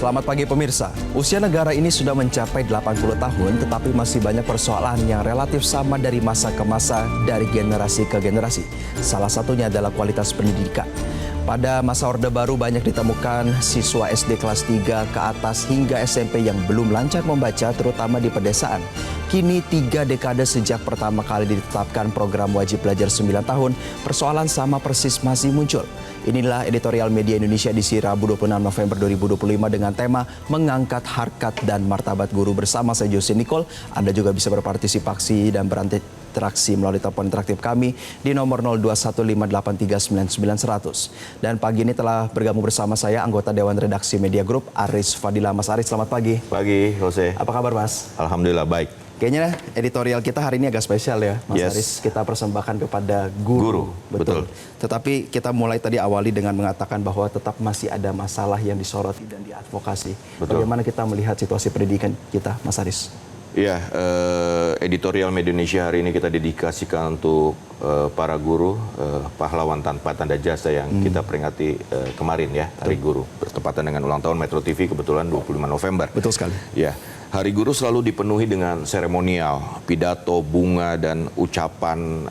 Selamat pagi pemirsa. Usia negara ini sudah mencapai 80 tahun tetapi masih banyak persoalan yang relatif sama dari masa ke masa, dari generasi ke generasi. Salah satunya adalah kualitas pendidikan. Pada masa Orde Baru banyak ditemukan siswa SD kelas 3 ke atas hingga SMP yang belum lancar membaca terutama di pedesaan. Kini 3 dekade sejak pertama kali ditetapkan program wajib belajar 9 tahun, persoalan sama persis masih muncul. Inilah editorial Media Indonesia di Rabu 26 November 2025 dengan tema Mengangkat Harkat dan Martabat Guru bersama saya Jose Nicole. Anda juga bisa berpartisipasi dan berinteraksi melalui telepon interaktif kami di nomor 0215839900. Dan pagi ini telah bergabung bersama saya anggota Dewan Redaksi Media Group Aris Fadila. Mas Aris, selamat pagi. Pagi, Jose. Apa kabar, Mas? Alhamdulillah baik. Kayaknya editorial kita hari ini agak spesial ya, Mas Aris. Kita persembahkan kepada guru. Betul. Tetapi kita mulai tadi awali dengan mengatakan bahwa tetap masih ada masalah yang disoroti dan diadvokasi. Betul. Bagaimana kita melihat situasi pendidikan kita, Mas Aris? Iya, editorial Media Indonesia hari ini kita dedikasikan untuk para guru, pahlawan tanpa tanda jasa yang kita peringati kemarin ya, Hari Guru. Bertepatan dengan ulang tahun Metro TV kebetulan 25 November. Betul sekali. Ya. Hari Guru selalu dipenuhi dengan seremonial, pidato, bunga, dan ucapan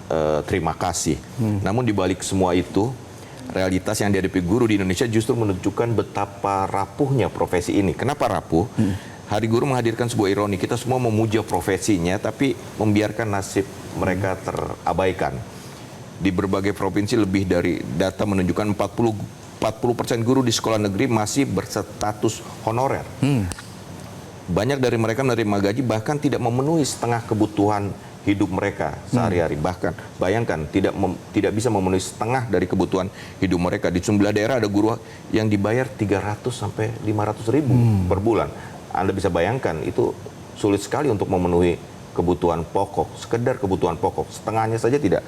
terima kasih. Namun di balik semua itu, realitas yang dihadapi guru di Indonesia justru menunjukkan betapa rapuhnya profesi ini. Kenapa rapuh? Hari Guru menghadirkan sebuah ironi. Kita semua memuja profesinya, tapi membiarkan nasib mereka terabaikan. Di berbagai provinsi lebih dari data menunjukkan 40% guru di sekolah negeri masih berstatus honorer. Banyak dari mereka menerima gaji bahkan tidak memenuhi setengah kebutuhan hidup mereka sehari-hari. Bahkan bayangkan tidak bisa memenuhi setengah dari kebutuhan hidup mereka. Di sejumlah daerah ada guru yang dibayar 300 sampai 500 ribu per bulan. Anda bisa bayangkan itu sulit sekali untuk memenuhi kebutuhan pokok, sekedar kebutuhan pokok. Setengahnya saja tidak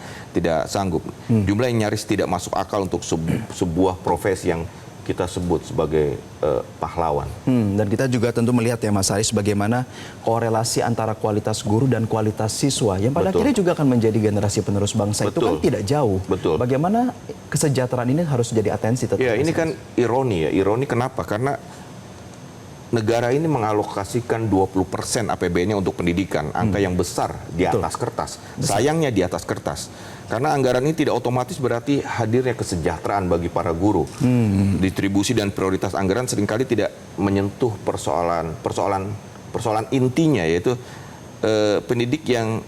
sanggup. Jumlah yang nyaris tidak masuk akal untuk sebuah profesi yang kita sebut sebagai pahlawan. Dan kita juga tentu melihat ya Mas Aris bagaimana korelasi antara kualitas guru dan kualitas siswa yang pada akhirnya juga akan menjadi generasi penerus bangsa. Itu kan tidak jauh. Bagaimana kesejahteraan ini harus jadi atensi tetap. Ya, ini kan ironi ya. Ironi kenapa? Karena negara ini mengalokasikan 20% APBN-nya untuk pendidikan, angka yang besar di atas kertas. Sayangnya di atas kertas. Karena anggaran ini tidak otomatis berarti hadirnya kesejahteraan bagi para guru. Distribusi dan prioritas anggaran seringkali tidak menyentuh persoalan intinya, yaitu pendidik yang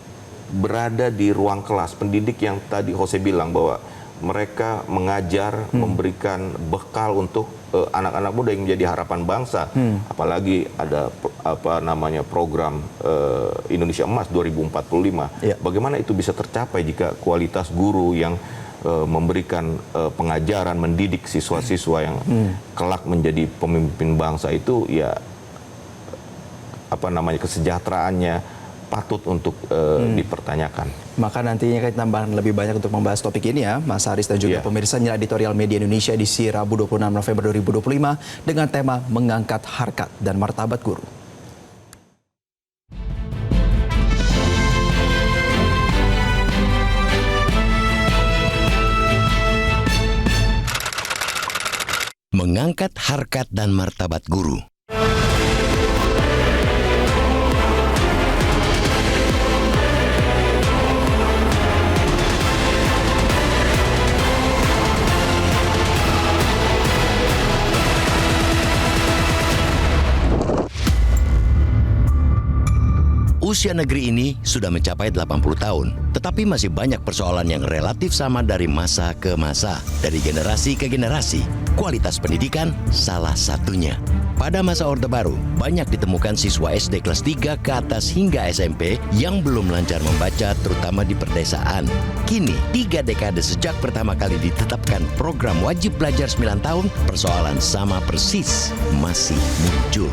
berada di ruang kelas, pendidik yang tadi Jose bilang bahwa mereka mengajar, memberikan bekal untuk anak-anak muda yang menjadi harapan bangsa. Apalagi ada program Indonesia Emas 2045. Bagaimana itu bisa tercapai jika kualitas guru yang memberikan pengajaran, mendidik siswa-siswa yang kelak menjadi pemimpin bangsa itu ya kesejahteraannya patut untuk dipertanyakan. Maka nantinya kita tambahkan lebih banyak untuk membahas topik ini ya, Mas Aris dan juga pemirsa. Inilah editorial Media Indonesia di Rabu 26 November 2025 dengan tema Mengangkat Harkat dan Martabat Guru. Mengangkat harkat dan martabat guru. Usia negeri ini sudah mencapai 80 tahun, tetapi masih banyak persoalan yang relatif sama dari masa ke masa, dari generasi ke generasi. Kualitas pendidikan salah satunya. Pada masa Orde Baru, banyak ditemukan siswa SD kelas 3 ke atas hingga SMP yang belum lancar membaca, terutama di pedesaan. Kini, 3 dekade sejak pertama kali ditetapkan program wajib belajar 9 tahun, persoalan sama persis masih muncul.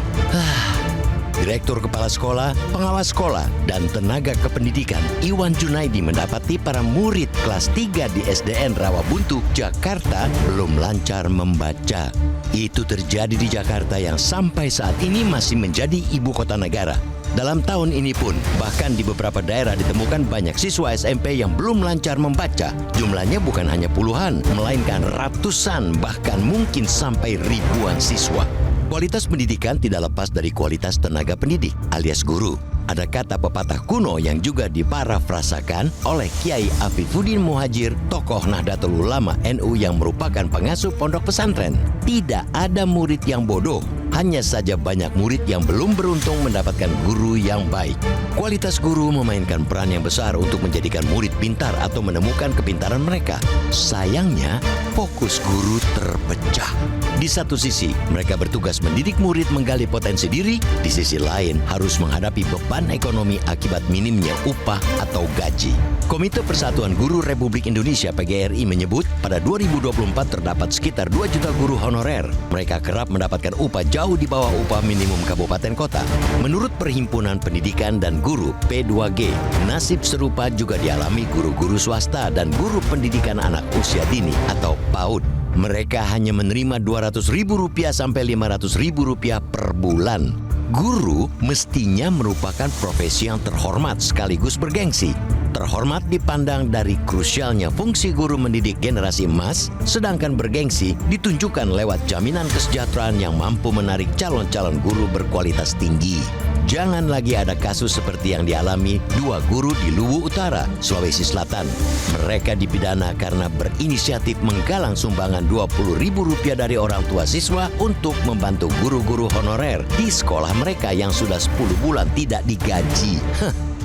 Direktur Kepala Sekolah, Pengawas Sekolah, dan Tenaga Kependidikan Iwan Junaidi mendapati para murid kelas 3 di SDN Rawabuntu, Jakarta belum lancar membaca. Itu terjadi di Jakarta yang sampai saat ini masih menjadi ibu kota negara. Dalam tahun ini pun, bahkan di beberapa daerah ditemukan banyak siswa SMP yang belum lancar membaca. Jumlahnya bukan hanya puluhan, melainkan ratusan, bahkan mungkin sampai ribuan siswa. Kualitas pendidikan tidak lepas dari kualitas tenaga pendidik alias guru. Ada kata pepatah kuno yang juga diparafrasakan oleh Kiai Afifuddin Muhajir, tokoh Nahdlatul Ulama NU yang merupakan pengasuh pondok pesantren. Tidak ada murid yang bodoh, hanya saja banyak murid yang belum beruntung mendapatkan guru yang baik. Kualitas guru memainkan peran yang besar untuk menjadikan murid pintar atau menemukan kepintaran mereka. Sayangnya, fokus guru terpecah. Di satu sisi, mereka bertugas mendidik murid menggali potensi diri. Di sisi lain, harus menghadapi beban ekonomi akibat minimnya upah atau gaji. Komite Persatuan Guru Republik Indonesia PGRI menyebut pada 2024 terdapat sekitar 2 juta guru honorer. Mereka kerap mendapatkan upah jauh di bawah upah minimum kabupaten kota. Menurut Perhimpunan Pendidikan dan Guru P2G, nasib serupa juga dialami guru-guru swasta dan guru pendidikan anak usia dini atau PAUD. Mereka hanya menerima Rp200.000 sampai Rp500.000 per bulan. Guru mestinya merupakan profesi yang terhormat sekaligus bergengsi. Terhormat dipandang dari krusialnya fungsi guru mendidik generasi emas, sedangkan bergengsi ditunjukkan lewat jaminan kesejahteraan yang mampu menarik calon-calon guru berkualitas tinggi. Jangan lagi ada kasus seperti yang dialami 2 guru di Luwu Utara, Sulawesi Selatan. Mereka dipidana karena berinisiatif menggalang sumbangan Rp20.000 dari orang tua siswa untuk membantu guru-guru honorer di sekolah mereka yang sudah 10 bulan tidak digaji.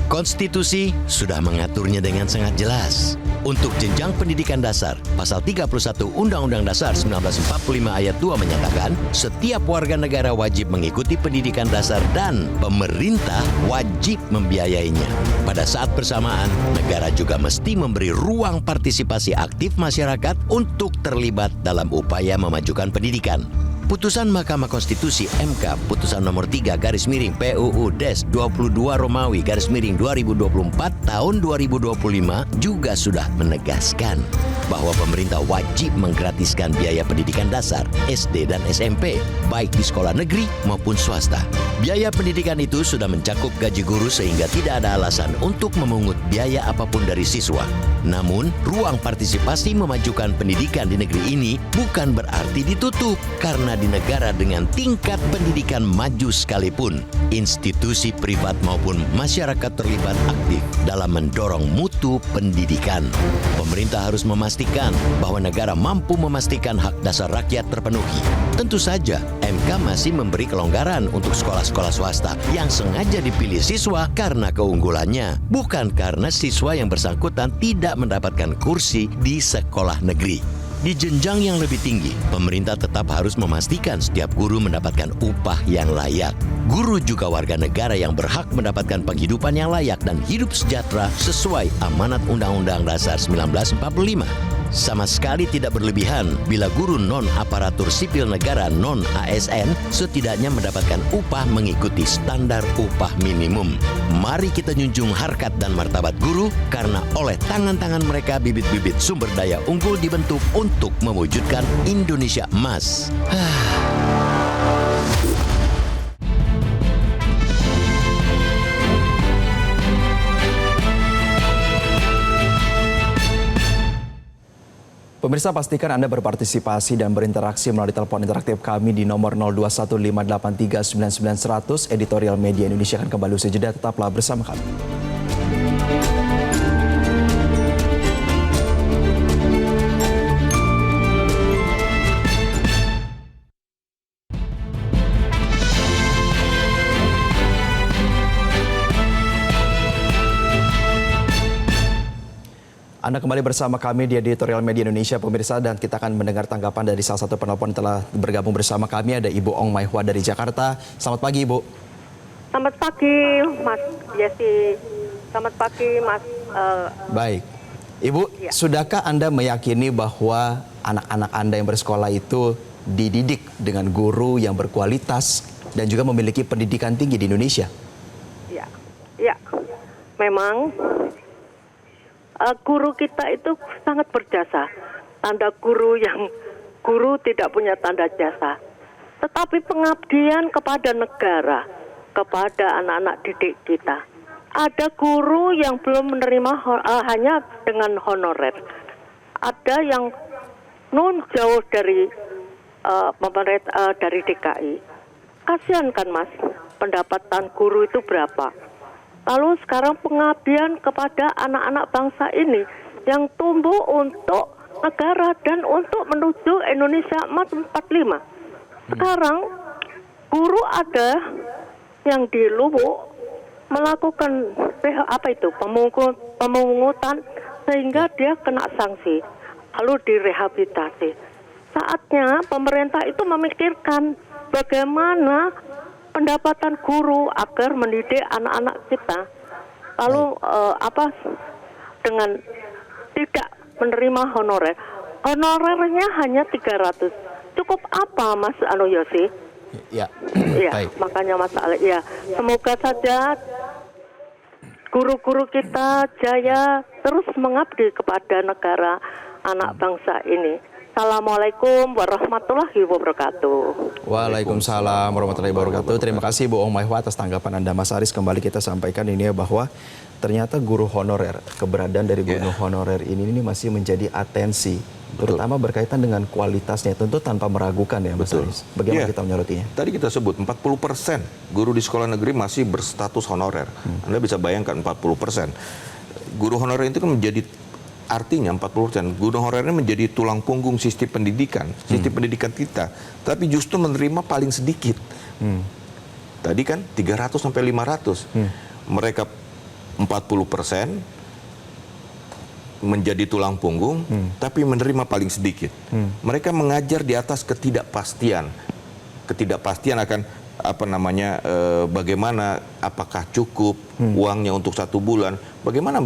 Konstitusi sudah mengaturnya dengan sangat jelas. Untuk jenjang pendidikan dasar, Pasal 31 Undang-Undang Dasar 1945 Ayat 2 menyatakan setiap warga negara wajib mengikuti pendidikan dasar dan pemerintah wajib membiayainya. Pada saat bersamaan, negara juga mesti memberi ruang partisipasi aktif masyarakat untuk terlibat dalam upaya memajukan pendidikan. Putusan Mahkamah Konstitusi MK Putusan nomor 3 garis miring PUU Des 22 Romawi garis miring 2024 tahun 2025 juga sudah menegaskan bahwa pemerintah wajib menggratiskan biaya pendidikan dasar SD dan SMP baik di sekolah negeri maupun swasta. Biaya pendidikan itu sudah mencakup gaji guru sehingga tidak ada alasan untuk memungut biaya apapun dari siswa. Namun, ruang partisipasi memajukan pendidikan di negeri ini bukan berarti ditutup karena di negara dengan tingkat pendidikan maju sekalipun, institusi privat maupun masyarakat terlibat aktif dalam mendorong mutu pendidikan. Pemerintah harus memastikan bahwa negara mampu memastikan hak dasar rakyat terpenuhi. Tentu saja, MK masih memberi kelonggaran untuk sekolah-sekolah swasta yang sengaja dipilih siswa karena keunggulannya, bukan karena siswa yang bersangkutan tidak mendapatkan kursi di sekolah negeri. Di jenjang yang lebih tinggi, pemerintah tetap harus memastikan setiap guru mendapatkan upah yang layak. Guru juga warga negara yang berhak mendapatkan penghidupan yang layak dan hidup sejahtera sesuai amanat Undang-Undang Dasar 1945. Sama sekali tidak berlebihan bila guru non-aparatur sipil negara non-ASN setidaknya mendapatkan upah mengikuti standar upah minimum. Mari kita junjung harkat dan martabat guru karena oleh tangan-tangan mereka bibit-bibit sumber daya unggul dibentuk untuk mewujudkan Indonesia emas. Pemirsa, pastikan Anda berpartisipasi dan berinteraksi melalui telepon interaktif kami di nomor 0215839900. Editorial Media Indonesia akan kembali usai jeda. Tetaplah bersama kami. Anda kembali bersama kami di Editorial Media Indonesia, pemirsa, dan kita akan mendengar tanggapan dari salah satu penelpon yang telah bergabung bersama kami. Ada Ibu Ong Maihwa dari Jakarta. Selamat pagi, Ibu. Selamat pagi, Mas Yesi. Selamat pagi, Mas. Baik. Ibu, Ya. Sudahkah Anda meyakini bahwa anak-anak Anda yang bersekolah itu dididik dengan guru yang berkualitas dan juga memiliki pendidikan tinggi di Indonesia? Ya. Memang guru kita itu sangat berjasa. Tanda guru tidak punya tanda jasa. Tetapi pengabdian kepada negara, kepada anak-anak didik kita. Ada guru yang belum menerima hanya dengan honorer. Ada yang jauh dari pemerintah dari DKI. kasihan kan Mas, pendapatan guru itu berapa. Lalu sekarang pengabdian kepada anak-anak bangsa ini yang tumbuh untuk negara dan untuk menuju Indonesia Emas 45. Sekarang guru ada yang di Luwu melakukan pemungutan sehingga dia kena sanksi, lalu direhabilitasi. Saatnya pemerintah itu memikirkan bagaimana pendapatan guru agar mendidik anak-anak kita. Lalu dengan tidak menerima honorer. Honorernya hanya 300. Cukup apa Mas Yosi? Ya, Ya, baik. makanya Mas Ale, ya, semoga saja guru-guru kita jaya terus mengabdi kepada negara anak bangsa ini. Assalamualaikum warahmatullahi wabarakatuh. Waalaikumsalam warahmatullahi wabarakatuh. Terima kasih Bu Ong Maihwa atas tanggapan Anda. Mas Aris, kembali kita sampaikan ini ya, bahwa ternyata guru honorer, keberadaan dari guru honorer ini masih menjadi atensi, terutama berkaitan dengan kualitasnya, tentu tanpa meragukan ya Mas Aris. Bagaimana kita menyorotnya? Tadi kita sebut 40% guru di sekolah negeri masih berstatus honorer. Anda bisa bayangkan 40%. Guru honorer itu kan menjadi, artinya 40%, guru honorer ini menjadi tulang punggung sistem pendidikan kita, tapi justru menerima paling sedikit. Tadi kan 300 sampai 500. Mereka 40% menjadi tulang punggung, tapi menerima paling sedikit. Mereka mengajar di atas ketidakpastian akan bagaimana, apakah cukup uangnya untuk 1 bulan, bagaimana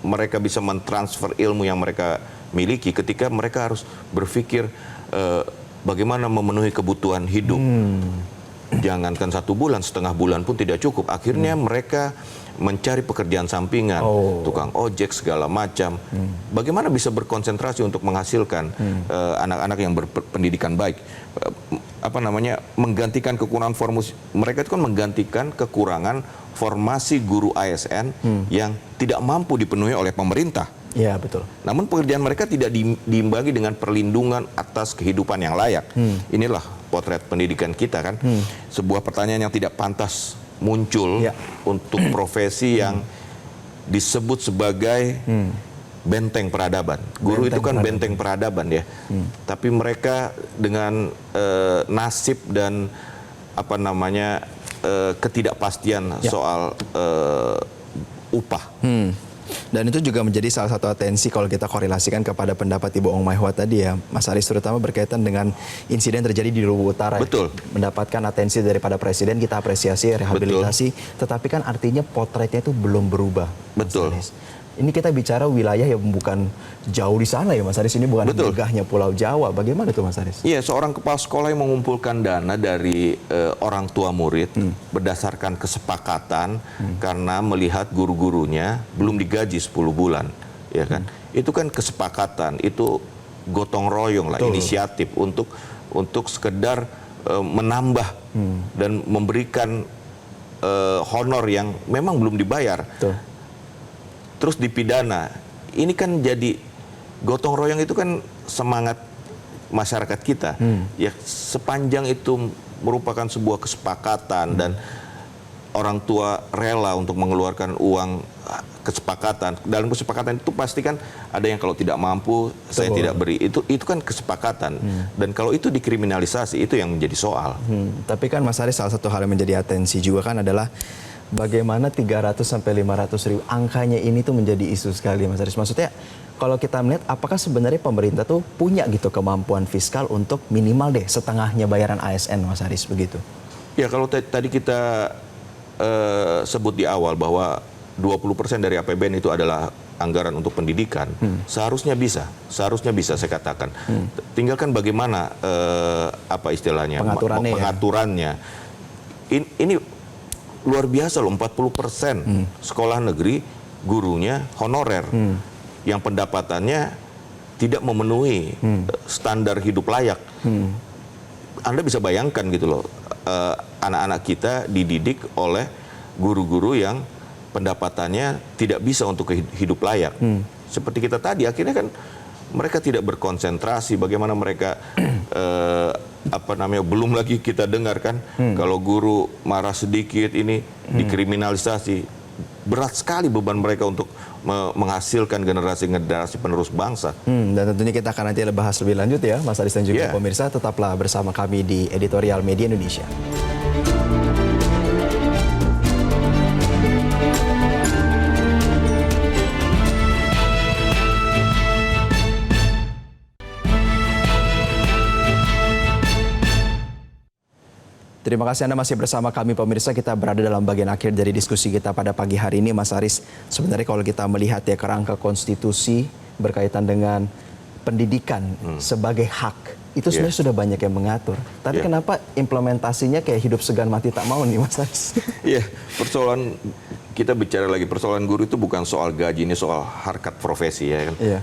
mereka bisa mentransfer ilmu yang mereka miliki ketika mereka harus berpikir bagaimana memenuhi kebutuhan hidup. Jangankan 1 bulan, setengah bulan pun tidak cukup. Akhirnya mereka mencari pekerjaan sampingan, tukang ojek segala macam. Bagaimana bisa berkonsentrasi untuk menghasilkan anak-anak yang berpendidikan baik? Menggantikan kekurangan mereka itu kan menggantikan kekurangan formasi guru ASN yang tidak mampu dipenuhi oleh pemerintah. Ya, betul. Namun pekerjaan mereka tidak diimbangi dengan perlindungan atas kehidupan yang layak. Inilah potret pendidikan kita kan. Sebuah pertanyaan yang tidak pantas muncul untuk profesi yang disebut sebagai benteng peradaban. Guru itu kan benteng peradaban ya. Tapi mereka dengan nasib dan ketidakpastian soal upah. Dan itu juga menjadi salah satu atensi kalau kita korelasikan kepada pendapat Ibu Ong Maihwa tadi ya, Mas Aris, terutama berkaitan dengan insiden terjadi di Luwu Utara. Betul. Mendapatkan atensi daripada Presiden, kita apresiasi, rehabilitasi, tetapi kan artinya potretnya itu belum berubah. Betul. Mas Aris. Ini kita bicara wilayah yang bukan jauh di sana ya Mas Aris, ini bukan megahnya Pulau Jawa. Bagaimana itu Mas Aris? Iya, seorang kepala sekolah yang mengumpulkan dana dari orang tua murid berdasarkan kesepakatan karena melihat guru-gurunya belum digaji 10 bulan, ya kan? Itu kan kesepakatan, itu gotong royong lah, inisiatif untuk sekedar menambah dan memberikan honor yang memang belum dibayar. Terus dipidana. Ini kan jadi gotong royong, itu kan semangat masyarakat kita. Ya, sepanjang itu merupakan sebuah kesepakatan dan orang tua rela untuk mengeluarkan uang kesepakatan. Dalam kesepakatan itu pasti kan ada yang kalau tidak mampu saya tidak beri. Itu kan kesepakatan. Dan kalau itu dikriminalisasi, itu yang menjadi soal. Tapi kan Mas Aris, salah satu hal yang menjadi atensi juga kan adalah bagaimana 300 sampai 500 ribu, angkanya ini tuh menjadi isu sekali Mas Aris. Maksudnya kalau kita melihat apakah sebenarnya pemerintah tuh punya gitu kemampuan fiskal untuk minimal deh setengahnya bayaran ASN Mas Aris, begitu? Ya, kalau tadi kita sebut di awal bahwa 20% dari APBN itu adalah anggaran untuk pendidikan, seharusnya bisa saya katakan. Tinggalkan bagaimana istilahnya pengaturannya. Ini luar biasa loh, 40% sekolah negeri gurunya honorer yang pendapatannya tidak memenuhi standar hidup layak. Anda bisa bayangkan gitu loh, anak-anak kita dididik oleh guru-guru yang pendapatannya tidak bisa untuk hidup layak. Seperti kita tadi, akhirnya kan mereka tidak berkonsentrasi. Bagaimana mereka belum lagi kita dengar kan kalau guru marah sedikit ini dikriminalisasi. Berat sekali beban mereka untuk menghasilkan generasi-generasi penerus bangsa. Dan tentunya kita akan nanti bahas lebih lanjut ya, Mas Aris dan juga pemirsa. Tetaplah bersama kami di Editorial Media Indonesia. Terima kasih Anda masih bersama kami pemirsa. Kita berada dalam bagian akhir dari diskusi kita pada pagi hari ini, Mas Aris. Sebenarnya kalau kita melihat ya kerangka konstitusi berkaitan dengan pendidikan sebagai hak, itu sebenarnya sudah banyak yang mengatur. Tapi kenapa implementasinya kayak hidup segan mati tak mau nih, Mas Aris? Iya, persoalan kita bicara lagi, persoalan guru itu bukan soal gaji, ini soal harkat profesi ya kan. Iya.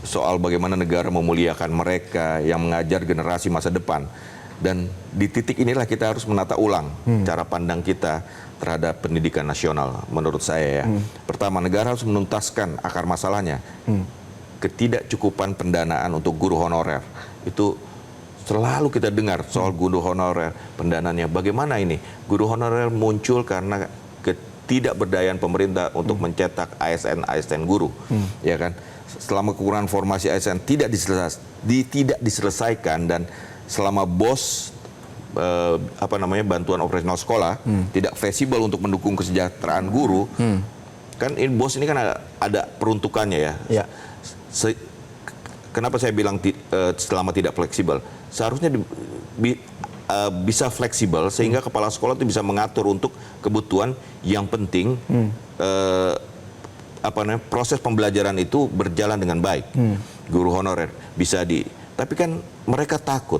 Soal bagaimana negara memuliakan mereka yang mengajar generasi masa depan. Dan di titik inilah kita harus menata ulang cara pandang kita terhadap pendidikan nasional menurut saya ya. Pertama, negara harus menuntaskan akar masalahnya. Ketidakcukupan pendanaan untuk guru honorer. Itu selalu kita dengar soal guru honorer, pendanaannya. Bagaimana ini? Guru honorer muncul karena ketidakberdayaan pemerintah untuk mencetak ASN guru. Ya kan? Selama kekurangan formasi ASN tidak diselesaikan dan selama BOS bantuan operasional sekolah tidak fleksibel untuk mendukung kesejahteraan guru, kan BOS ini kan ada peruntukannya ya. Kenapa saya bilang selama tidak fleksibel? Seharusnya bisa fleksibel sehingga kepala sekolah itu bisa mengatur untuk kebutuhan yang penting. Proses pembelajaran itu berjalan dengan baik. Guru honorer bisa tapi kan mereka takut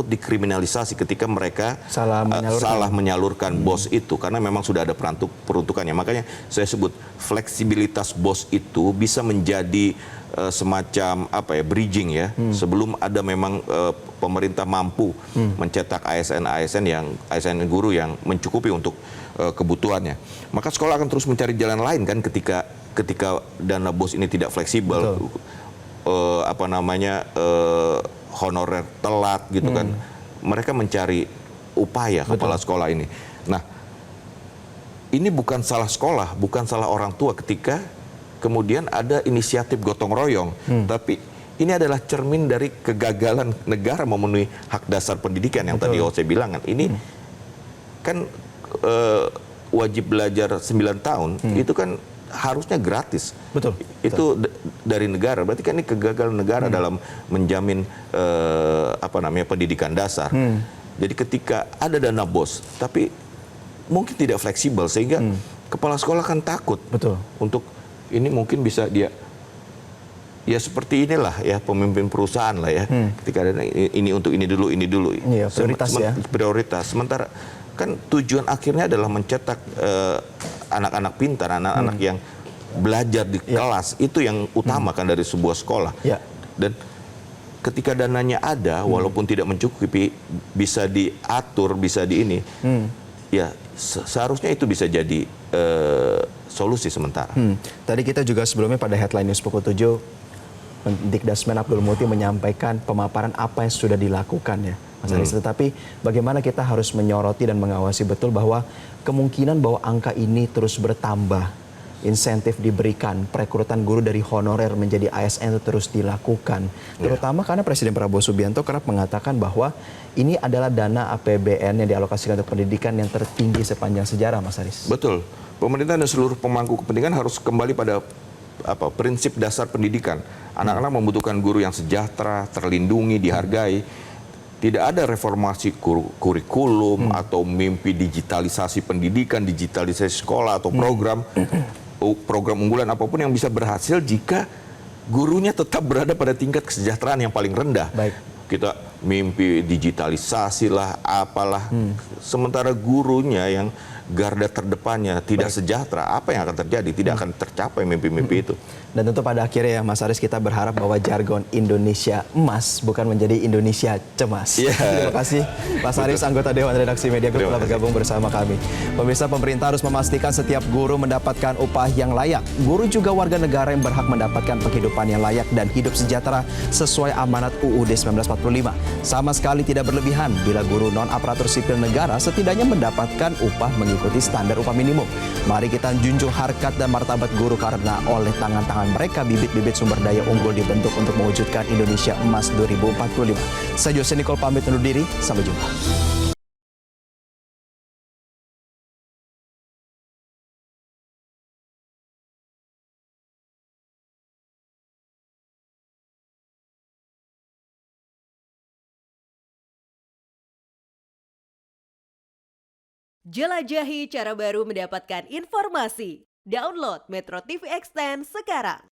dikriminalisasi ketika mereka salah menyalurkan BOS itu karena memang sudah ada peruntukannya. Makanya saya sebut fleksibilitas BOS itu bisa menjadi semacam bridging ya. Sebelum ada memang pemerintah mampu mencetak ASN guru yang mencukupi untuk kebutuhannya. Maka sekolah akan terus mencari jalan lain kan ketika dana BOS ini tidak fleksibel. Honorer telat gitu kan. Mereka mencari upaya kepala sekolah ini. Nah, ini bukan salah sekolah, bukan salah orang tua ketika kemudian ada inisiatif gotong royong, tapi ini adalah cermin dari kegagalan negara memenuhi hak dasar pendidikan yang tadi saya bilang kan. Ini kan wajib belajar 9 tahun, itu kan harusnya gratis. Itu dari negara. Berarti kan ini kegagalan negara dalam menjamin pendidikan dasar. Jadi ketika ada dana BOS, tapi mungkin tidak fleksibel sehingga kepala sekolah kan takut untuk ini mungkin bisa dia ya seperti inilah ya pemimpin perusahaan lah ya. Ketika ada ini untuk ini dulu. Iya, prioritas. Sementara kan tujuan akhirnya adalah mencetak anak-anak pintar, anak-anak yang belajar di kelas, itu yang utama kan dari sebuah sekolah. Dan ketika dananya ada, walaupun tidak mencukupi, bisa diatur, bisa ya seharusnya itu bisa jadi solusi sementara. Tadi kita juga sebelumnya pada headline News Pukul 7, Dikdasmen Abdul Muti menyampaikan pemaparan apa yang sudah dilakukan ya, Mas Aris. Tetapi bagaimana kita harus menyoroti dan mengawasi betul bahwa kemungkinan bahwa angka ini terus bertambah, insentif diberikan, perekrutan guru dari honorer menjadi ASN itu terus dilakukan. Terutama karena Presiden Prabowo Subianto kerap mengatakan bahwa ini adalah dana APBN yang dialokasikan untuk pendidikan yang tertinggi sepanjang sejarah, Mas Aris. Betul. Pemerintah dan seluruh pemangku kepentingan harus kembali pada prinsip dasar pendidikan. Anak-anak membutuhkan guru yang sejahtera, terlindungi, dihargai. Tidak ada reformasi kurikulum atau mimpi digitalisasi pendidikan, digitalisasi sekolah atau program unggulan apapun yang bisa berhasil jika gurunya tetap berada pada tingkat kesejahteraan yang paling rendah. Kita mimpi digitalisasi lah, apalah. Sementara gurunya yang garda terdepannya tidak sejahtera, apa yang akan terjadi? Tidak akan tercapai mimpi-mimpi itu. Dan tentu pada akhirnya ya Mas Aris, kita berharap bahwa jargon Indonesia emas bukan menjadi Indonesia cemas. Iya. Terima kasih Mas Aris, anggota Dewan Redaksi Media Group, telah bergabung bersama kami. Pemirsa, pemerintah harus memastikan setiap guru mendapatkan upah yang layak. Guru juga warga negara yang berhak mendapatkan penghidupan yang layak dan hidup sejahtera sesuai amanat UUD 1945. Sama sekali tidak berlebihan bila guru non-aparatur sipil negara setidaknya mendapatkan upah mengikuti standar upah minimum. Mari kita junjung harkat dan martabat guru karena oleh tangan-tangan mereka bibit-bibit sumber daya unggul dibentuk untuk mewujudkan Indonesia Emas 2045. Saya Jose Nicole pamit undur diri, sampai jumpa. Jelajahi cara baru mendapatkan informasi. Download Metro TV Extend sekarang.